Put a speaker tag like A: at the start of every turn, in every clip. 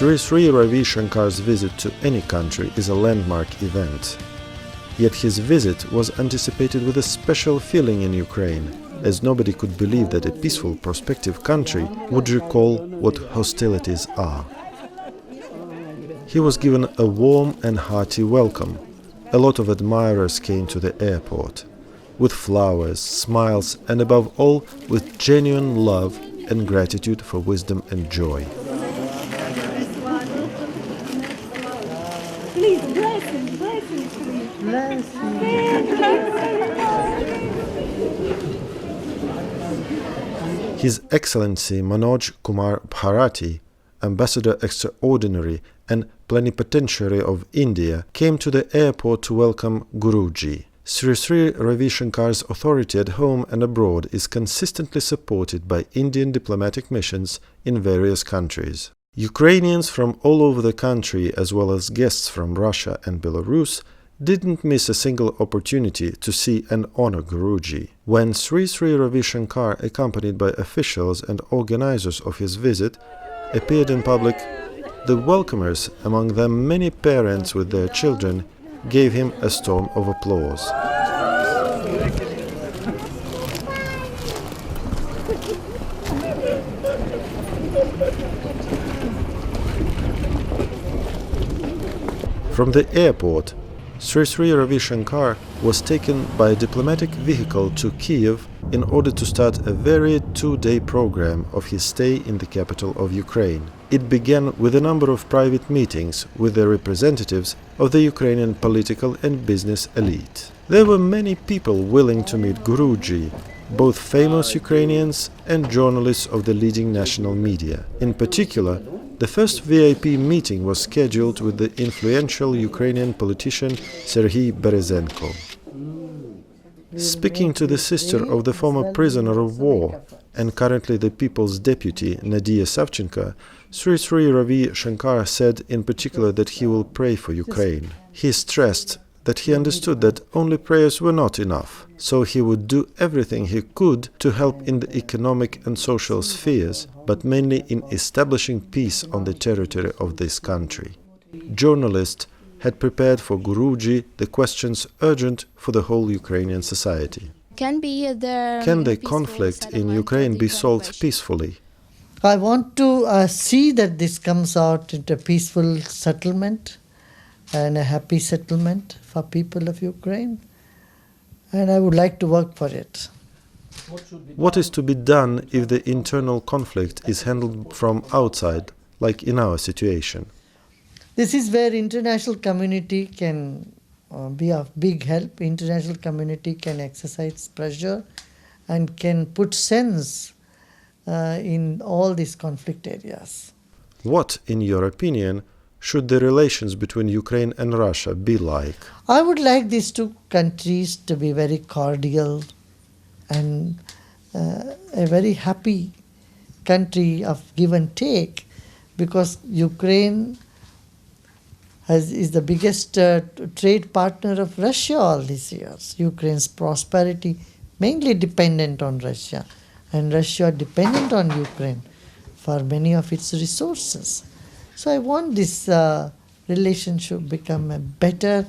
A: Sri Sri Ravi Shankar's visit to any country is a landmark event. Yet his visit was anticipated with a special feeling in Ukraine, as nobody could believe that a peaceful, prospective country would recall what hostilities are. He was given a warm and hearty welcome. A lot of admirers came to the airport, with flowers, smiles, and above all, with genuine love and gratitude for wisdom and joy.
B: Please, blessings, please.
A: His Excellency Manoj Kumar Bharati, Ambassador Extraordinary and Plenipotentiary of India, came to the airport to welcome Guruji. Sri Sri Ravi Shankar's authority at home and abroad is consistently supported by Indian diplomatic missions in various countries. Ukrainians from all over the country, as well as guests from Russia and Belarus, didn't miss a single opportunity to see and honor Guruji. When Sri Sri Ravi Shankar, accompanied by officials and organizers of his visit, appeared in public, the welcomers, among them many parents with their children, gave him a storm of applause. From the airport, Sri Sri Ravi Shankar was taken by a diplomatic vehicle to Kiev in order to start a varied two-day program of his stay in the capital of Ukraine. It began with a number of private meetings with the representatives of the Ukrainian political and business elite. There were many people willing to meet Guruji, both famous Ukrainians and journalists of the leading national media. In particular, the first VIP meeting was scheduled with the influential Ukrainian politician Serhiy Berezenko. Speaking to the sister of the former prisoner of war and currently the People's Deputy Nadia Savchenko, Sri Sri Ravi Shankar said in particular that he will pray for Ukraine. He stressed that he understood that only prayers were not enough, so he would do everything he could to help in the economic and social spheres, but mainly in establishing peace on the territory of this country. Journalists had prepared for Guruji the questions urgent for the whole Ukrainian society.
C: Can
A: the conflict in Ukraine be solved peacefully?
D: I want to see that this comes out into a peaceful settlement and a happy settlement for people of Ukraine, and I would like to work for it.
A: What is to be done if the internal conflict is handled from outside, like in our situation?
D: This is where international community can be of big help. International community can exercise pressure and can put sense in all these conflict areas.
A: What, in your opinion, should the relations between Ukraine and Russia be like?
D: I would like these two countries to be very cordial and a very happy country of give and take, because Ukraine is the biggest trade partner of Russia all these years. Ukraine's prosperity mainly dependent on Russia, and Russia dependent on Ukraine for many of its resources. So I want this relationship become a better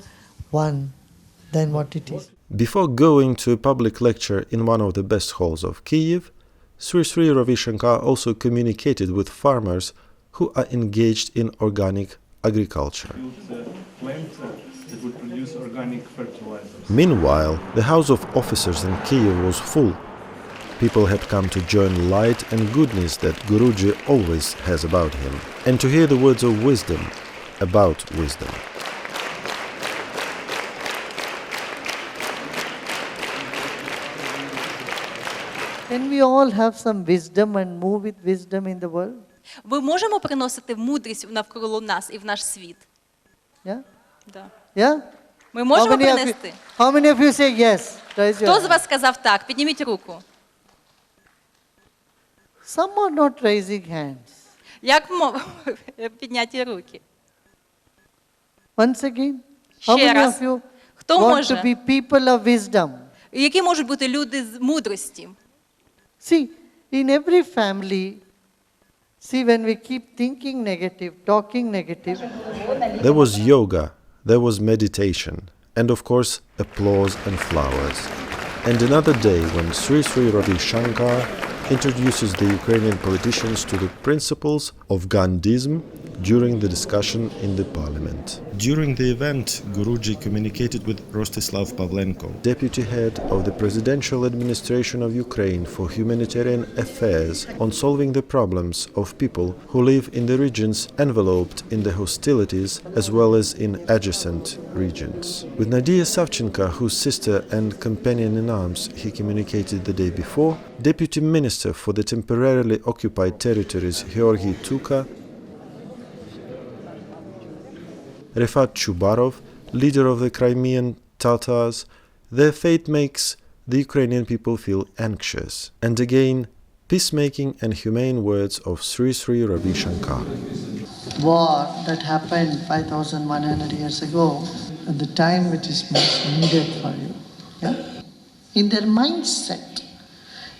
D: one than what it is.
A: Before going to a public lecture in one of the best halls of Kiev, Sri Sri Ravi Shankar also communicated with farmers who are engaged in organic agriculture. Meanwhile, the House of Officers in Kiev was full. People had come to join light and goodness that Guruji always has about him, and to hear the words of wisdom about wisdom.
D: Can we all have some wisdom and move with wisdom in the world?
B: Ви можемо приносити мудрість навколо нас і в наш світ?
D: Yeah?
B: Да.
D: Yeah?
B: Ми можемо принести?
D: How many of you say yes? Raise your
B: Хто з
D: hand.
B: вас сказав так? Підніміть руку.
D: Some are not raising hands.
B: Як підняті руки?
D: Once again, how
B: Ще
D: many
B: раз.
D: of you
B: Хто
D: want
B: може?
D: to be people of wisdom?
B: Які можуть бути люди з мудрості?
D: See, in every family, See, when we keep thinking negative, talking negative,
A: There was yoga, there was meditation, and of course applause and flowers. And another day when Sri Sri Ravi Shankar introduces the Ukrainian politicians to the principles of Gandhism during the discussion in the parliament. During the event, Guruji communicated with Rostislav Pavlenko, deputy head of the presidential administration of Ukraine for humanitarian affairs, on solving the problems of people who live in the regions enveloped in the hostilities as well as in adjacent regions. With Nadia Savchenko, whose sister and companion in arms he communicated the day before, Deputy Minister for the temporarily occupied territories Georgy Tuka, Refat Chubarov, leader of the Crimean Tatars, their fate makes the Ukrainian people feel anxious. And again, peacemaking and humane words of Sri Sri Ravi Shankar.
D: war that happened 5,100 years ago, at the time which is most needed for you. Yeah? In their mindset,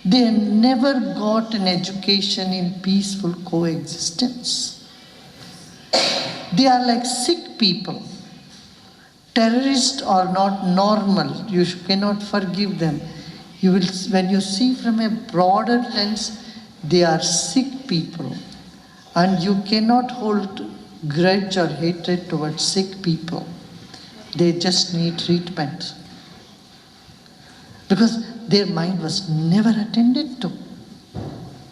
D: they never got an education in peaceful coexistence. They are like sick people. Terrorists are not normal. You cannot forgive them. You will, when you see from a broader lens, they are sick people. And you cannot hold grudge or hatred towards sick people. They just need treatment. Because their mind was never attended to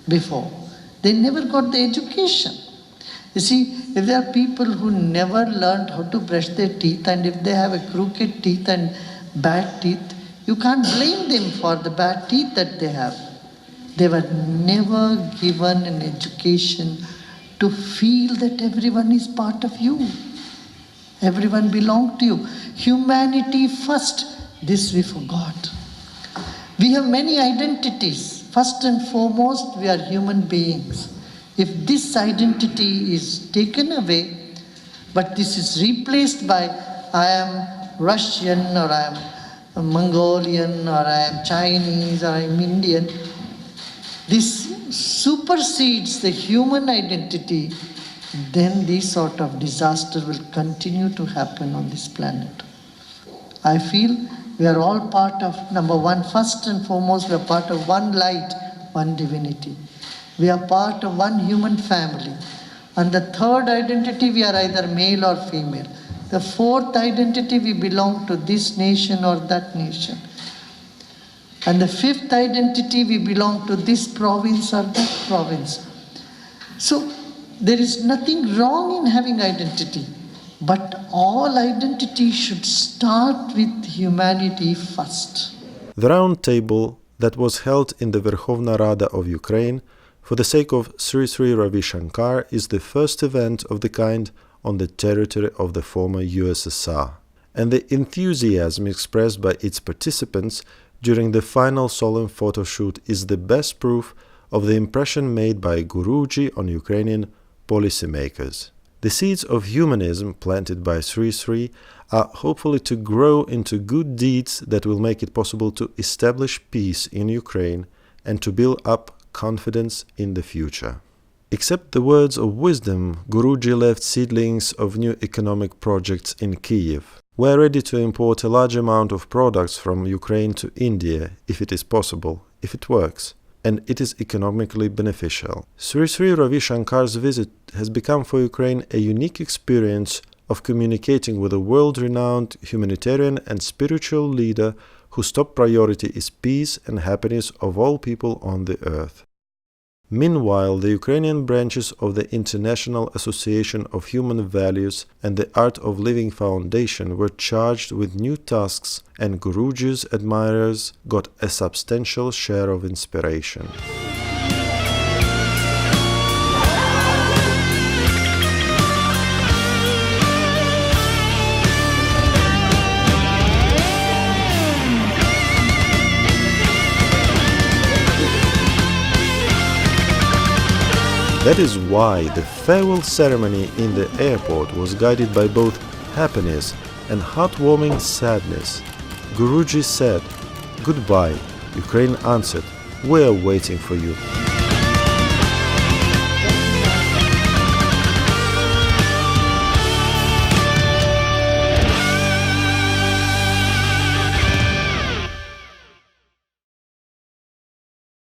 D: before. They never got the education. You see, if there are people who never learned how to brush their teeth, and if they have a crooked teeth and bad teeth, you can't blame them for the bad teeth that they have. They were never given an education to feel that everyone is part of you. Everyone belongs to you. Humanity first, this we forgot. We have many identities. First and foremost, we are human beings. If this identity is taken away, but this is replaced by I am Russian, or I am Mongolian, or I am Chinese, or I am Indian, this supersedes the human identity, then this sort of disaster will continue to happen on this planet. I feel we are all part of, number one, first and foremost, we are part of one light, one divinity. We are part of one human family. And the third identity, we are either male or female. The fourth identity, we belong to this nation or that nation. And the fifth identity, we belong to this province or that province. So there is nothing wrong in having identity, but all identity should start with humanity first.
A: The round table that was held in the Verkhovna Rada of Ukraine for the sake of Sri Sri Ravi Shankar is the first event of the kind on the territory of the former USSR, and the enthusiasm expressed by its participants during the final solemn photo shoot is the best proof of the impression made by Guruji on Ukrainian policymakers. The seeds of humanism planted by Sri Sri are hopefully to grow into good deeds that will make it possible to establish peace in Ukraine and to build up confidence in the future. Except the words of wisdom, Guruji left seedlings of new economic projects in Kiev. We are ready to import a large amount of products from Ukraine to India, if it is possible, if it works, and it is economically beneficial. Sri Sri Ravi Shankar's visit has become for Ukraine a unique experience of communicating with a world-renowned humanitarian and spiritual leader whose top priority is peace and happiness of all people on the earth. Meanwhile, the Ukrainian branches of the International Association of Human Values and the Art of Living Foundation were charged with new tasks, and Guruji's admirers got a substantial share of inspiration. That is why the farewell ceremony in the airport was guided by both happiness and heartwarming sadness. Guruji said, "Goodbye." Ukraine answered, "We are waiting for you."